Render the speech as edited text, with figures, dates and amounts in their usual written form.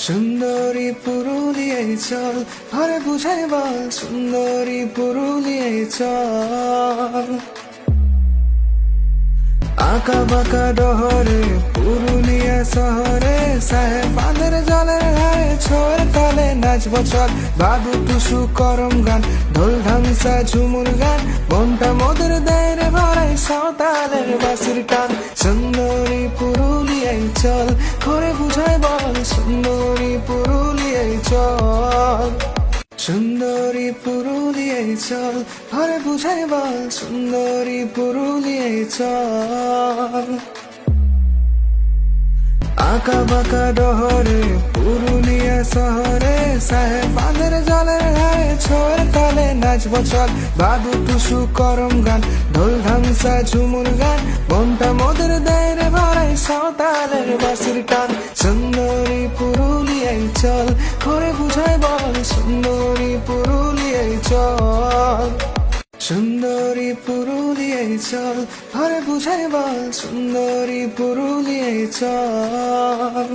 সুন্দরী পুরুলিয়ায় চল, ঘরে বুঝাই বল সুন্দরী পুরুলিয়ায় চল। আঁকা বাঁকা ডহরে পুরুলিয়া শহরে, সাহেব বাঁধের জলের ধারে ছোর তালে নাচব চল। বাদু টুসু করম গান, ঢোল ঢামসা ঝুমুর গান, মনটা মধুর দেয় রে ভরাই সাঁওতালের বাঁশির টান। সুন্দরী পুরুলিয়ায় চল, ঘরে বুঝাই বল সুন্দরী পুরুলিয়ায় চল। সুন্দরী পুরুলিয়ায় চল, ঘরে বুঝাই বল সুন্দরী পুরুলিয়ায় চল। আঁকা বাঁকা ডহরে পুরুলিয়া শহরে, সাহেব বাঁধের জলের ধারে ছোর তালে নাচব চল। বাদু টুসু করম গান, ঢোল ঢামসা ঝুমুর গান, মনটা মধুর দেয় রে ভরাই সাঁওতালের বাঁশির টান। সুন্দরী পুরুলিয়ায় চল, ঘরে বুঝাই বল সুন্দরী পুরুলিয়ায় চল। সুন্দরী পুরুলিয়ায় চল, ঘরে বুঝাই বল সুন্দরী পুরুলিয়ায় চল।